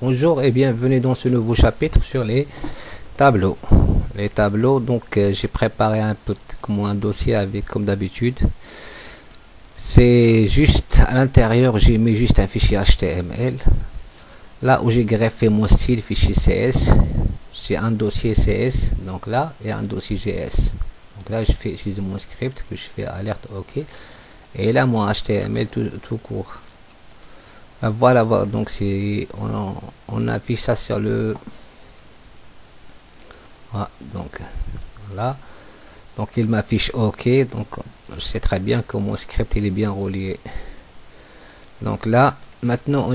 Bonjour et bienvenue dans ce nouveau chapitre sur les tableaux. Les tableaux, donc j'ai préparé un peu comme un dossier avec comme d'habitude. C'est juste à l'intérieur, j'ai mis juste un fichier HTML. Là où j'ai greffé mon style, fichier CS, j'ai un dossier CS, donc là, et un dossier GS. Donc là, je fais utiliser mon script que je fais alerte OK. Et là, mon HTML tout court. Voilà, donc c'est on affiche ça sur le donc voilà, donc il m'affiche OK, donc je sais très bien que mon script il est bien relié. Donc là maintenant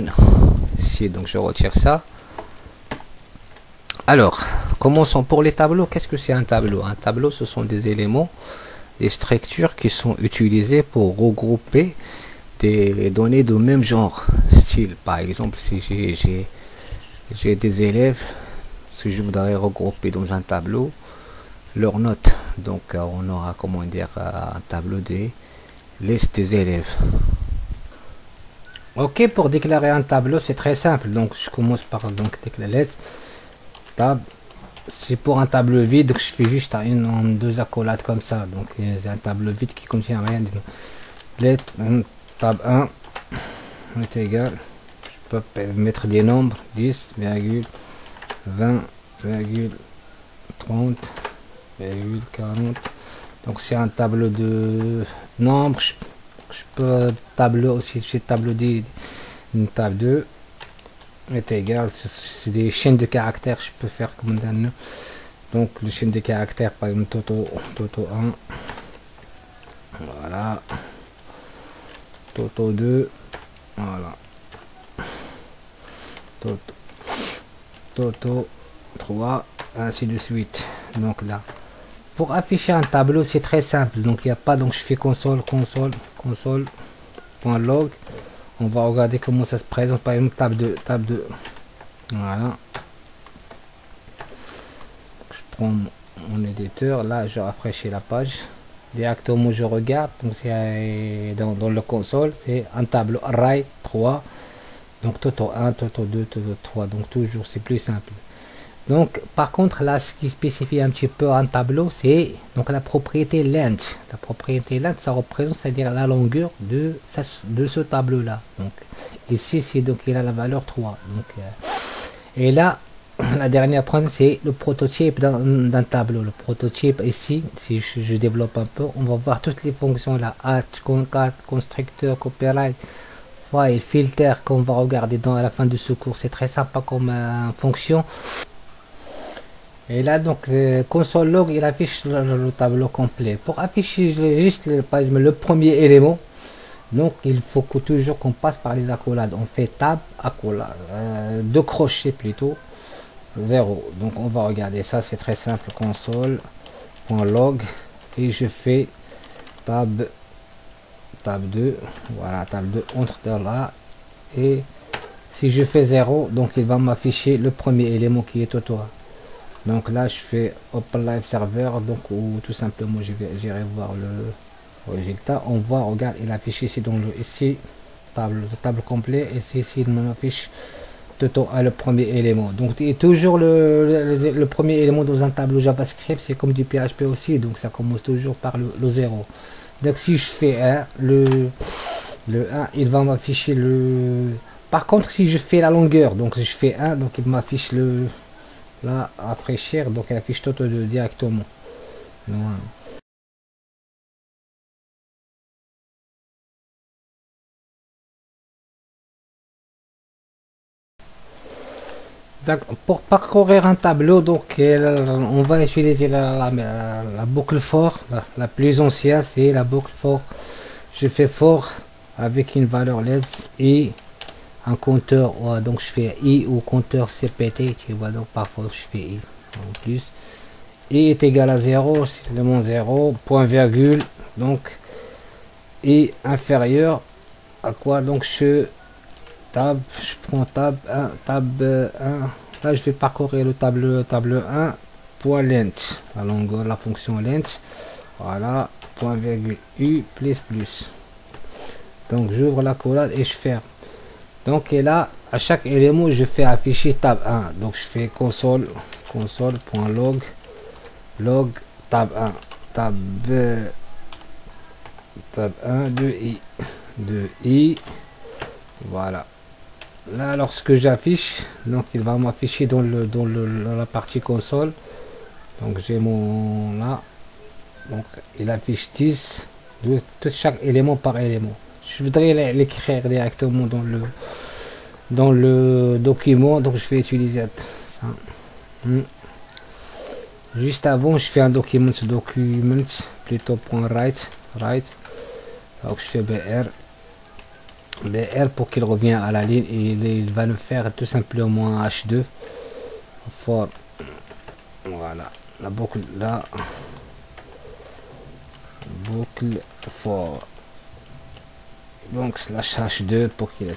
ici, donc je retire ça. Alors commençons pour les tableaux. Qu'est-ce que c'est un tableau? Un tableau, ce sont des éléments, des structures qui sont utilisées pour regrouper des données de même genre, style. Par exemple, si j'ai des élèves, si je voudrais regrouper dans un tableau leurs notes, donc on aura, comment dire, un tableau des listes des élèves. Ok, pour déclarer un tableau, c'est très simple. Donc je commence par donc déclarer tab. C'est pour un tableau vide, je fais juste deux accolades comme ça. Donc c'est un tableau vide qui contient rien. Let tab 1 est égal, je peux mettre des nombres 10, 20, 30, 40. Donc c'est un tableau de nombres. Je peux tableau aussi, j'ai tableau une table 2 est égal, c'est des chaînes de caractères, je peux faire comme un. Donc le chaîne de caractères, par exemple toto 1, voilà, toto 2, voilà, toto 3, ainsi de suite. Donc là, pour afficher un tableau, c'est très simple. Donc il n'y a pas, donc je fais console.log. On va regarder comment ça se présente. Par exemple, table 2. Voilà. Je prends mon éditeur. Là, je rafraîchis la page. Directement, je regarde. Donc c'est dans le console, c'est un tableau array 3. Donc toto 1, toto 2, toto 3. Donc toujours, c'est plus simple. Donc par contre là, ce qui spécifie un petit peu un tableau, c'est donc la propriété length. La propriété length, ça représente, c'est-à-dire la longueur de ce tableau là. Donc ici c'est donc il a la valeur 3. Donc et là la dernière point, c'est le prototype d'un tableau. Le prototype ici, si je développe un peu, on va voir toutes les fonctions là, add, concat, constructeur, copyright, file, filter, qu'on va regarder à la fin de ce cours. C'est très sympa comme fonction. Et là donc console log, il affiche le tableau complet. Pour afficher juste par exemple le premier élément, donc il faut que toujours qu'on passe par les accolades. On fait tab, accolade, deux crochets plutôt, 0. Donc on va regarder ça, c'est très simple, console.log, et je fais tab 2, voilà, tab 2 entre là, et si je fais 0, donc il va m'afficher le premier élément qui est toto. Donc là je fais open live server, donc ou tout simplement j'irai voir le résultat. On voit, regarde, il affiche ici dans le ici table complet, et ici il m'affiche toto à le premier élément. Donc et toujours le premier élément dans un tableau JavaScript, c'est comme du PHP aussi, donc ça commence toujours par le 0. Donc si je fais 1, le 1 il va m'afficher le. Par contre si je fais la longueur, donc je fais 1, donc il m'affiche le là rafraîchir, donc elle affiche toto 2 directement. Voilà. Pour parcourir un tableau, donc on va utiliser la boucle for, la plus ancienne, c'est la boucle for. Je fais for avec une valeur length et un compteur, donc je fais i ou compteur cpt, tu vois, donc parfois je fais i en plus. I est égal à 0, c'est le mot 0, point virgule, donc i inférieur à quoi, donc je prends tab 1, là je vais parcourir le table 1, point length, la longueur, la fonction length, voilà, point virgule u plus. Donc j'ouvre la collade et je ferme. Donc et là à chaque élément je fais afficher tab 1, donc je fais console.log log tab 1 tab 1 2 i, voilà. Là lorsque j'affiche, donc il va m'afficher dans la partie console. Donc j'ai mon là, donc il affiche 10 de tout chaque élément par élément. Je voudrais l'écrire directement dans le document, donc je vais utiliser ça. Juste avant je fais un document plutôt .write, donc je fais br pour qu'il revienne à la ligne, et il va nous faire tout simplement un h2 for, voilà, la boucle là, boucle for, donc slash h2 pour qu'il, ouais.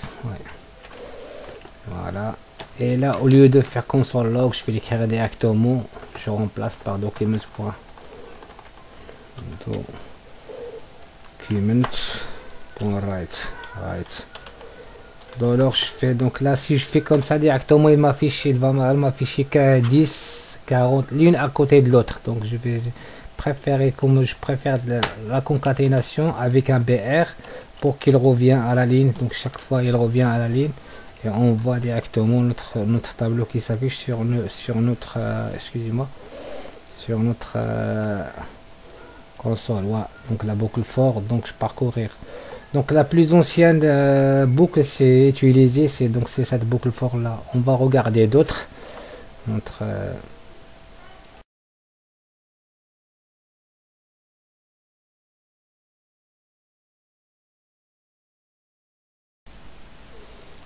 Voilà. Et là, au lieu de faire console log, je vais l'écrire directement. Je remplace par documents.write. Donc alors je fais, donc là si je fais comme ça directement, il va m'afficher que 10 40 l'une à côté de l'autre. Donc je vais préférer, comme je préfère la concaténation avec un br pour qu'il revienne à la ligne. Donc chaque fois il revient à la ligne. Et on voit directement notre tableau qui s'affiche sur notre excusez-moi, sur notre console. Ouais. Donc la boucle for, donc je parcourir. Donc la plus ancienne boucle c'est utilisée, c'est cette boucle for là. On va regarder d'autres. Notre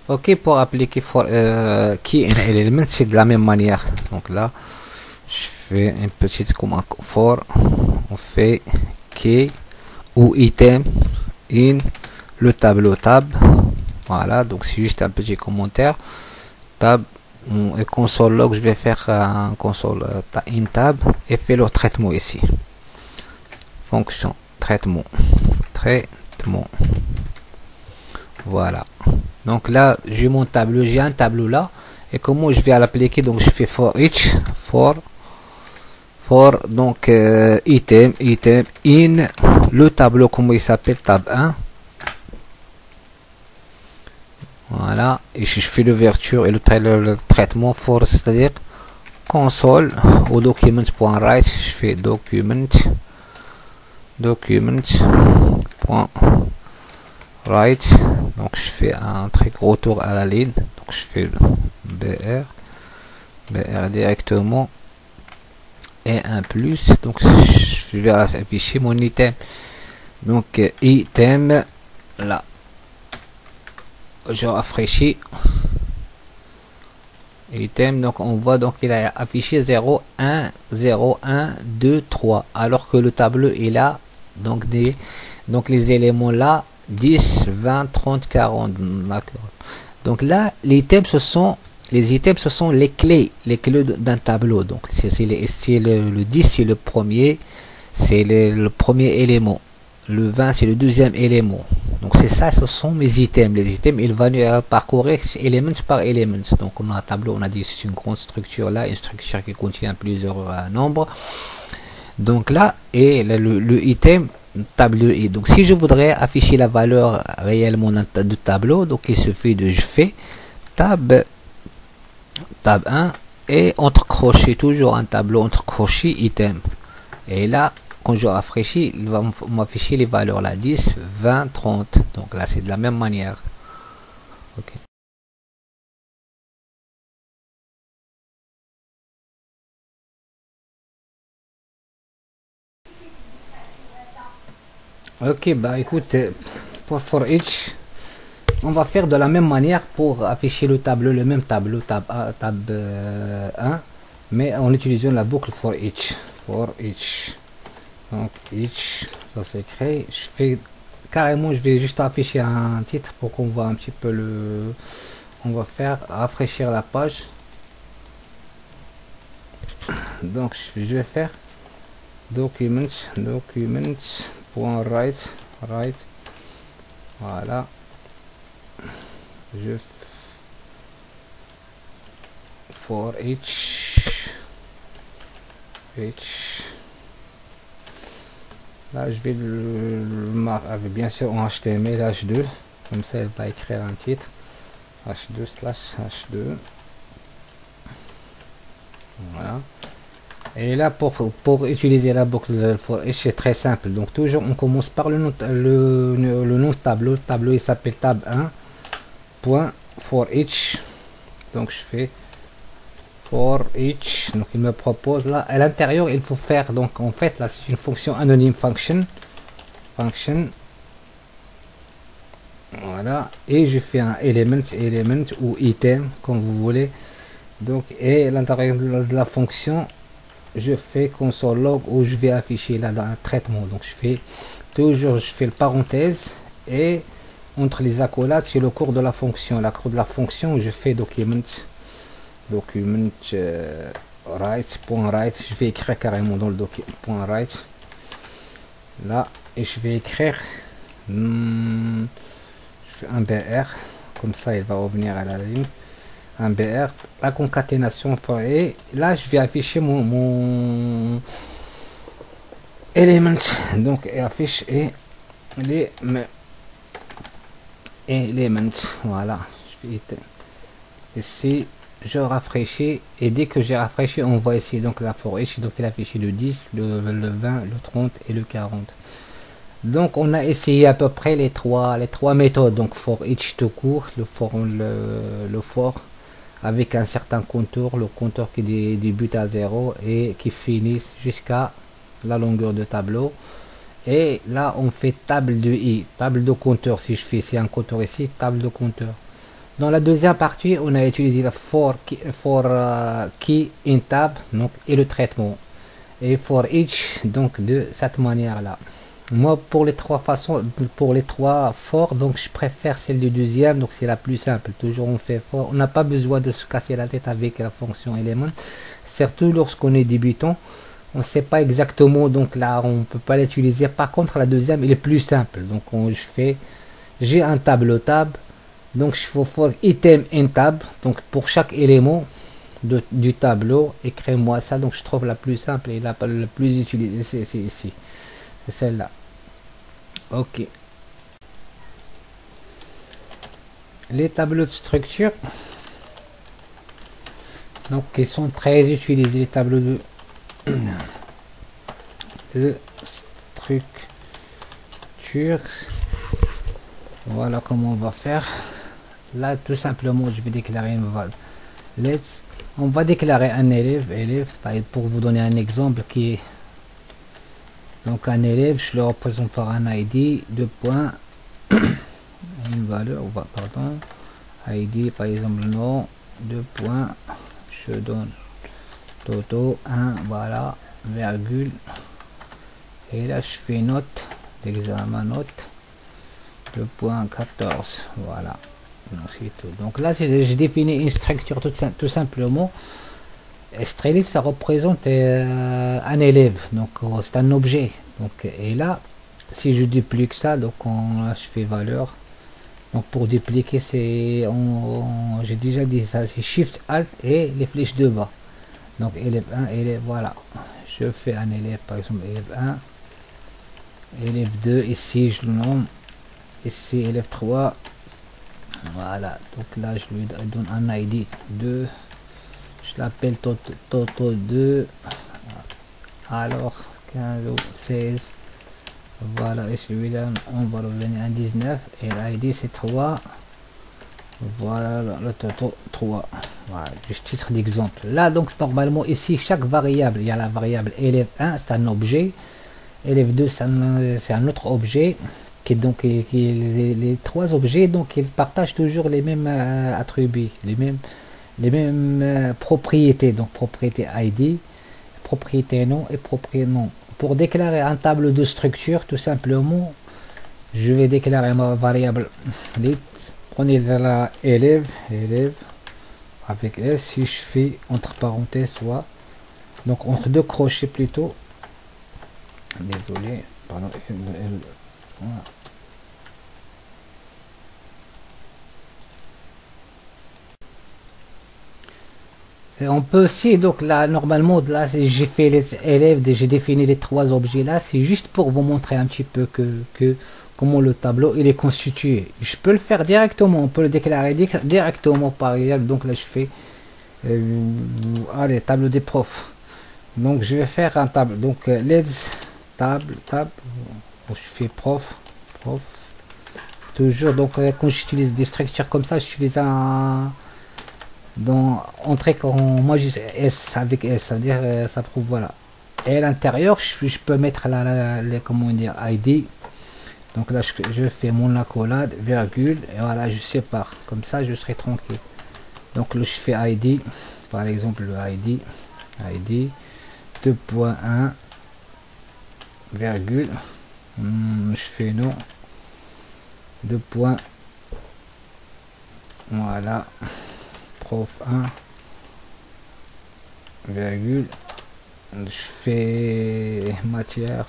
ok, pour appliquer for key in element, c'est de la même manière. Donc là je fais une petite commande for, on fait key ou item in le tableau tab, voilà. Donc c'est juste un petit commentaire tab et console log, je vais faire un console in tab et fait le traitement ici, fonction traitement, voilà. Donc là j'ai mon tableau, j'ai un tableau là, et comment je vais l'appliquer? Donc je fais for each for donc item in le tableau, comment il s'appelle, tab 1, voilà. Et je fais l'ouverture et le traitement for, c'est à dire console au document.write, je fais document.write, donc je fais un truc retour à la ligne, donc je fais br directement et un plus, donc je vais afficher mon item, donc item là, je rafraîchis item, donc on voit, donc il a affiché 0 1 0 1 2 3, alors que le tableau est là, donc les éléments là 10 20 30 40, d'accord. Donc là les items ce sont les clés d'un tableau. Donc c'est le 10 c'est le premier, c'est le premier élément, le 20 c'est le deuxième élément. Donc c'est ça, ce sont mes items. Les items, il va parcourir élément par élément. Donc on a un tableau, on a dit c'est une grande structure là, une structure qui contient plusieurs nombres. Donc là, et le item tableau est. Donc si je voudrais afficher la valeur réellement du tableau, donc il suffit de je fais tab 1 et entre crochets, toujours un tableau entre crochets item. Et là, quand je rafraîchis, il va m'afficher les valeurs là, 10, 20, 30. Donc là, c'est de la même manière. Ok. Ok, bah écoute, pour for each, on va faire de la même manière pour afficher le tableau, le même tableau, tab 1, mais en utilisant la boucle for each. Donc each, ça s'écrit, je fais carrément, je vais juste afficher un titre pour qu'on voit un petit peu on va faire rafraîchir la page. Donc je vais faire document.write, voilà. je for each là je vais le marquer bien sûr en HTML H2, comme ça elle va écrire un titre H2 slash H2. Voilà. Et là pour utiliser la boucle for each c'est très simple, donc toujours on commence par le nom de tableau. Le tableau il s'appelle tab 1 point for each, donc je fais for each, donc il me propose là à l'intérieur il faut faire, donc en fait là c'est une fonction anonyme function, voilà, et je fais un element ou item comme vous voulez, donc et à l'intérieur de la fonction je fais console log où je vais afficher là dans un traitement, donc je fais toujours, je fais le parenthèse et entre les accolades c'est le cours de la fonction, la cours de la fonction je fais document write, je vais écrire carrément dans le document .write là, et je vais écrire je fais un br, comme ça il va revenir à la ligne, un br, la concaténation, et là je vais afficher mon element, donc affiche et les element, voilà, je vais ici, je rafraîchis, et dès que j'ai rafraîchi on voit ici donc la for each, donc il affiche le 10, le 20, le 30 et le 40. Donc on a essayé à peu près les trois méthodes, donc for each tout court, le for avec un certain contour, le contour qui débute à 0 et qui finit jusqu'à la longueur de tableau. Et là on fait table de i, table de compteur, si je fais ici un contour ici, table de compteur. Dans la deuxième partie on a utilisé la for key in tab, donc, et le traitement, et for each, donc de cette manière là. Moi pour les trois façons, pour les trois for, donc je préfère celle du deuxième, donc c'est la plus simple, toujours on fait for, on n'a pas besoin de se casser la tête avec la fonction element, surtout lorsqu'on est débutant, on ne sait pas exactement, donc là on peut pas l'utiliser. Par contre la deuxième elle est plus simple, donc j'ai un tableau tab, donc je fais for item in tab, donc pour chaque élément du tableau écris-moi ça, donc je trouve la plus simple et la plus utilisée c'est ici, c'est celle-là. Ok, les tableaux de structure, donc ils sont très utilisés, les tableaux de structure. Voilà comment on va faire. Là tout simplement je vais déclarer une valeur. On va déclarer un élève pour vous donner un exemple qui est donc un élève, je le représente par un id, deux points, une valeur, pardon, id par exemple nom, deux points, je donne toto 1, voilà, virgule, et là je fais note d'examen, note 2.14, voilà, donc c'est tout. Donc là j'ai défini une structure tout simplement. Strelif ça représente un élève, donc c'est un objet, donc et là si je duplique ça, donc je fais valeur, donc pour dupliquer c'est j'ai déjà dit ça, c'est shift alt et les flèches de bas, donc élève 1, élève, voilà, je fais un élève par exemple élève 1, élève 2, ici je le nomme, ici élève 3, voilà, donc là je lui donne un id 2, je l'appelle Toto 2, alors 15 ou 16, voilà, et celui-là on va revenir à 19 et l'id c'est 3, voilà le Toto 3, voilà, juste titre d'exemple. Là donc normalement ici chaque variable, il y a la variable élève 1 c'est un objet, élève 2 c'est un autre objet, qui donc les trois objets, donc ils partagent toujours les mêmes attributs, les mêmes propriétés, donc propriété id, propriété nom et propriété nom. Pour déclarer un tableau de structure, tout simplement je vais déclarer ma variable lit, prenez la élève avec s, si je fais entre parenthèses soit, donc entre deux crochets plutôt, désolé, pardon, voilà. Et on peut aussi, donc là, normalement, là, j'ai fait les élèves, j'ai défini les trois objets là, c'est juste pour vous montrer un petit peu que comment le tableau il est constitué. Je peux le faire directement, on peut le déclarer directement par exemple. Donc là, je fais, allez, tableau des profs. Donc je vais faire un tableau, donc let's table, je fais prof, toujours. Donc quand j'utilise des structures comme ça, j'utilise un dans entrée quand moi je S avec S, ça veut dire ça prouve voilà. Et à l'intérieur je peux mettre comment dire ID. Donc là je fais mon accolade virgule et voilà, je sépare comme ça, je serai tranquille. Donc là je fais ID, par exemple le ID 2.1 virgule, je fais non 2 points, voilà, prof 1 virgule, je fais matière,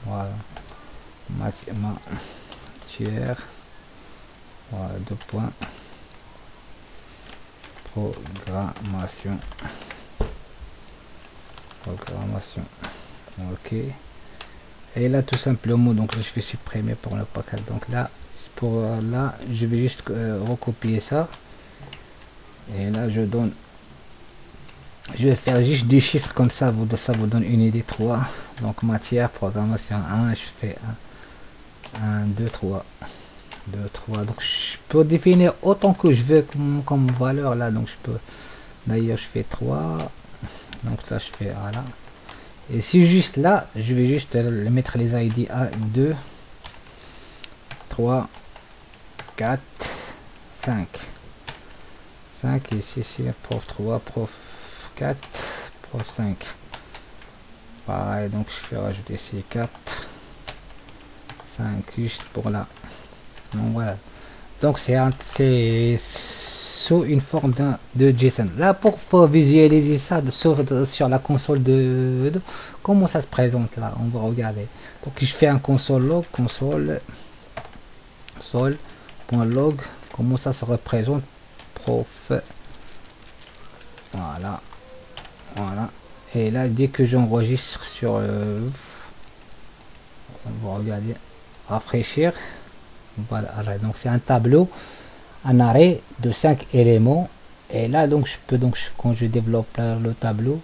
voilà, matière, voilà, 2 points, programmation, ok. Et là tout simplement, donc là, je vais supprimer pour ne pas qu'elle, donc là pour là je vais juste recopier ça et là je donne, je vais faire juste des chiffres comme ça, ça vous donne une idée. 3, donc matière programmation 1, je fais 1 2 3 donc je peux définir autant que je veux comme valeur là, donc je peux d'ailleurs je fais 3, donc là je fais voilà. Et si juste là, je vais juste mettre les ID 1, 2, 3, 4, 5. 5 ici, c'est prof 3, prof 4, prof 5. Pareil, donc je vais rajouter ici 4, 5 juste pour là. Donc voilà. Donc c'est sous une forme de JSON. Là pour visualiser ça sur la console de comment ça se présente là, on va regarder. Donc je fais un console log, console.log, comment ça se représente, prof, voilà, et là dès que j'enregistre sur on va regarder, rafraîchir, voilà, donc c'est un tableau, un arrêt de 5 éléments. Et là donc je peux quand je développe le tableau,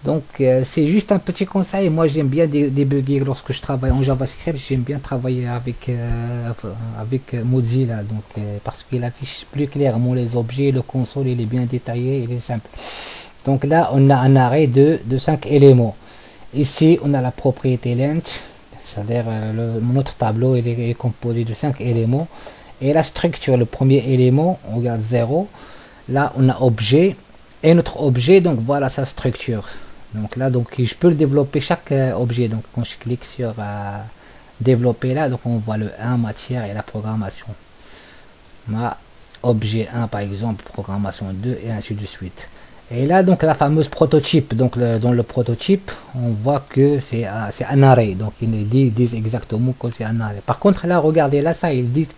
donc c'est juste un petit conseil. Moi j'aime bien débugger lorsque je travaille en JavaScript, j'aime bien travailler avec Mozilla, donc parce qu'il affiche plus clairement les objets, le console il est bien détaillé, il est simple. Donc là on a un arrêt de 5 éléments. Ici on a la propriété length, c'est-à-dire notre tableau il est composé de 5 éléments. Et la structure, le premier élément, on regarde 0. Là, on a objet. Et notre objet, donc voilà sa structure. Donc là, donc je peux le développer chaque objet. Donc quand je clique sur développer là, donc on voit le 1, matière et la programmation. Objet 1 par exemple, programmation 2 et ainsi de suite. Et là donc la fameuse prototype, donc dans le prototype on voit que c'est un arrêt, donc il dit exactement que c'est un arrêt. Par contre là regardez là, ça il dit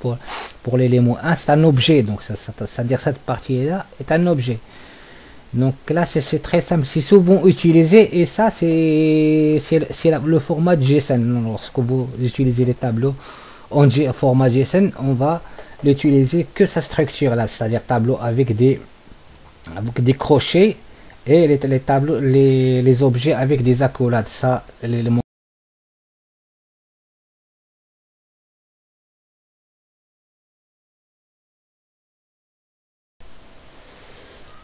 pour l'élément 1 c'est un objet, donc ça veut dire cette partie là est un objet. Donc là c'est très simple, c'est souvent utilisé, et ça c'est le format JSON. Lorsque vous utilisez les tableaux en format JSON, on va l'utiliser que sa structure là, c'est-à-dire tableau avec des crochets, et les tableaux, les objets avec des accolades. Ça,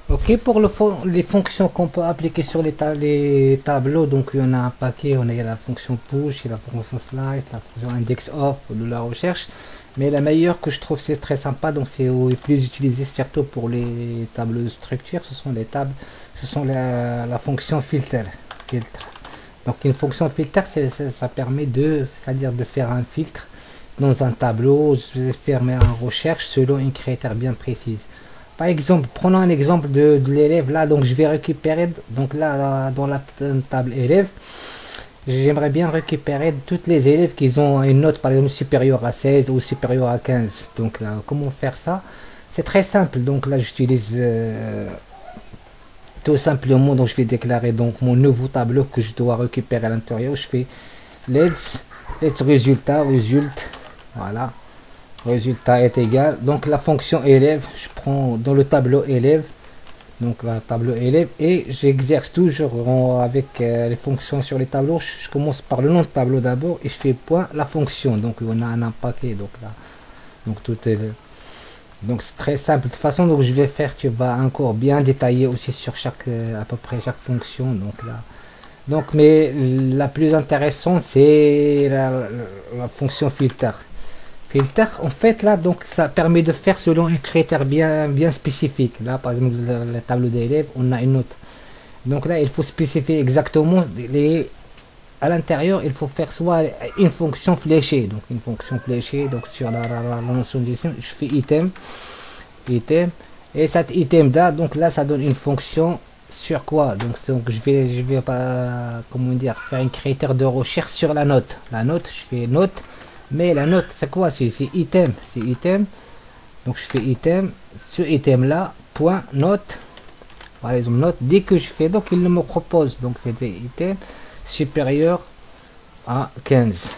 ok, pour les fonctions qu'on peut appliquer sur les tableaux, donc il y en a un paquet. On a la fonction push, la fonction slice, la fonction index of de la recherche. Mais la meilleure que je trouve, c'est très sympa, donc c'est plus utilisé surtout pour les tableaux de structure, ce sont la fonction filtre. Donc une fonction filtre, ça permet c'est-à-dire de faire un filtre dans un tableau, de faire une recherche selon une critère bien précise. Par exemple, prenons un exemple de l'élève là, donc je vais récupérer, donc là dans la table élève, j'aimerais bien récupérer toutes les élèves qui ont une note par exemple supérieure à 16 ou supérieure à 15. Donc là, comment faire ça? C'est très simple. Donc là j'utilise tout simplement. Donc je vais déclarer donc mon nouveau tableau que je dois récupérer à l'intérieur. Je fais let's résultat, voilà, résultat est égal, donc la fonction élève, je prends dans le tableau élève, donc la tableau élève, et j'exerce toujours avec les fonctions sur les tableaux. Je commence par le nom de tableau d'abord et je fais point la fonction. Donc on a un paquet, donc là, donc tout est, donc c'est très simple de toute façon. Donc je vais faire, tu vas encore bien détailler aussi sur chaque à peu près chaque fonction. Donc là, donc mais la plus intéressante c'est la fonction filter. En fait là, donc ça permet de faire selon un critère bien spécifique. Là par exemple le tableau d'élèves, on a une note, donc là il faut spécifier exactement à l'intérieur. Il faut faire soit une fonction fléchée, donc sur la notion de item, je fais item, et cet item là, donc là ça donne une fonction sur quoi, donc je vais pas, comment dire, faire un critère de recherche sur la note. Je fais note, mais la note c'est quoi, c'est item, donc je fais item, ce item là point note, par exemple note. Dès que je fais, donc il me propose, donc c'était item supérieur à 15,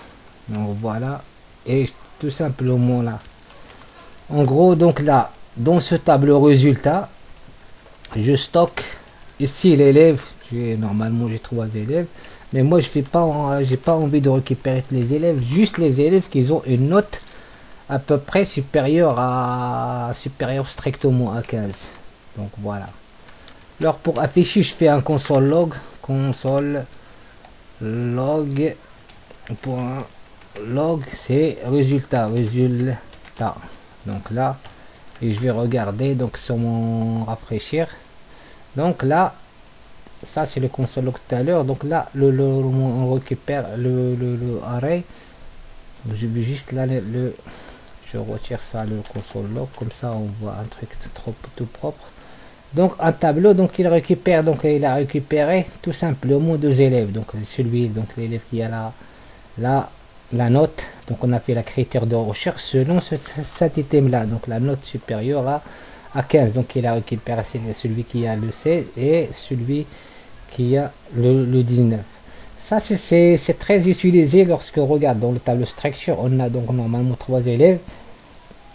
donc voilà. Et tout simplement là, en gros, donc là dans ce tableau résultat, je stocke ici l'élève. Normalement j'ai 3 élèves, mais moi je fais pas, j'ai pas envie de récupérer les élèves, juste les élèves qui ont une note à peu près supérieure strictement à 15. Donc voilà. Alors pour afficher, je fais un console log point log, c'est résultat. Donc là, et je vais regarder donc sur mon rafraîchir. Donc là, ça c'est le console log tout à l'heure. Donc là on récupère le array. Je vais juste là je retire ça, le console log, comme ça on voit un truc tout propre. Donc un tableau, donc il a récupéré tout simplement 2 élèves, donc l'élève qui a la note, donc on a fait la critère de recherche selon cet item là, donc la note supérieure à 15, donc il a récupéré celui qui a le 16 et celui qui a le 19. Ça c'est très utilisé lorsque on regarde dans le tableau structure. On a donc normalement 3 élèves.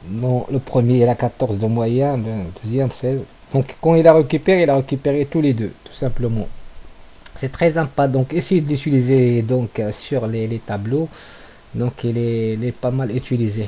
Bon, le premier il a 14 de moyenne, le deuxième 16. Donc quand il a récupéré tous les deux, tout simplement. C'est très sympa, donc essayez d'utiliser donc sur les tableaux. Donc il est pas mal utilisé.